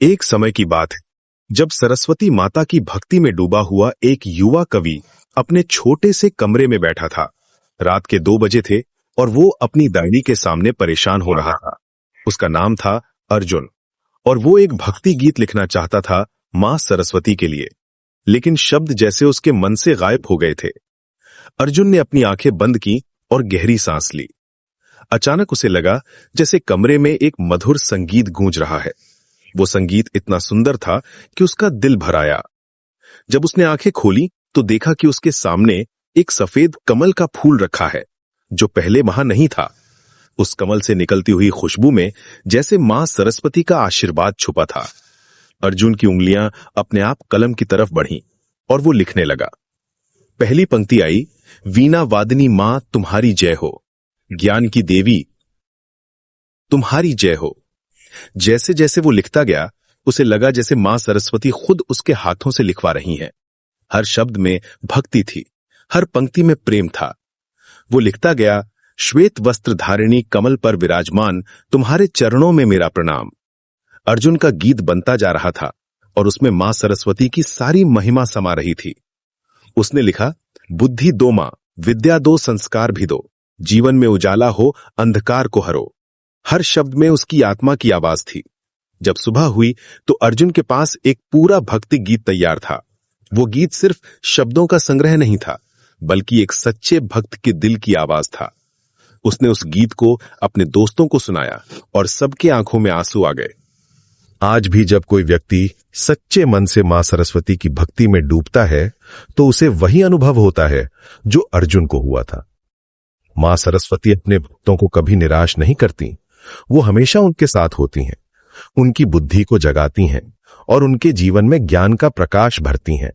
एक समय की बात है जब सरस्वती माता की भक्ति में डूबा हुआ एक युवा कवि अपने छोटे से कमरे में बैठा था। रात के 2 बजे थे और वो अपनी डायरी के सामने परेशान हो रहा था। उसका नाम था अर्जुन और वो एक भक्ति गीत लिखना चाहता था मां सरस्वती के लिए, लेकिन शब्द जैसे उसके मन से गायब हो गए थे। अर्जुन ने अपनी आंखें बंद की और गहरी सांस ली। अचानक उसे लगा जैसे कमरे में एक मधुर संगीत गूंज रहा है। वो संगीत इतना सुंदर था कि उसका दिल भर आया। जब उसने आंखें खोली तो देखा कि उसके सामने एक सफेद कमल का फूल रखा है जो पहले वहां नहीं था। उस कमल से निकलती हुई खुशबू में जैसे मां सरस्वती का आशीर्वाद छुपा था। अर्जुन की उंगलियां अपने आप कलम की तरफ बढ़ीं और वो लिखने लगा। पहली पंक्ति आई, वीणा वादनी मां तुम्हारी जय हो, ज्ञान की देवी तुम्हारी जय हो। जैसे जैसे वो लिखता गया उसे लगा जैसे मां सरस्वती खुद उसके हाथों से लिखवा रही हैं। हर शब्द में भक्ति थी, हर पंक्ति में प्रेम था। वो लिखता गया, श्वेत वस्त्र धारिणी कमल पर विराजमान तुम्हारे चरणों में मेरा प्रणाम। अर्जुन का गीत बनता जा रहा था और उसमें मां सरस्वती की सारी महिमा समा रही थी। उसने लिखा, बुद्धि दो मां, विद्या दो, संस्कार भी दो, जीवन में उजाला हो, अंधकार को हरो। हर शब्द में उसकी आत्मा की आवाज थी। जब सुबह हुई तो अर्जुन के पास एक पूरा भक्ति गीत तैयार था। वो गीत सिर्फ शब्दों का संग्रह नहीं था, बल्कि एक सच्चे भक्त के दिल की आवाज था। उसने उस गीत को अपने दोस्तों को सुनाया और सबके आंखों में आंसू आ गए। आज भी जब कोई व्यक्ति सच्चे मन से मां सरस्वती की भक्ति में डूबता है तो उसे वही अनुभव होता है जो अर्जुन को हुआ था। मां सरस्वती अपने भक्तों को कभी निराश नहीं करती। वो हमेशा उनके साथ होती हैं, उनकी बुद्धि को जगाती हैं और उनके जीवन में ज्ञान का प्रकाश भरती हैं।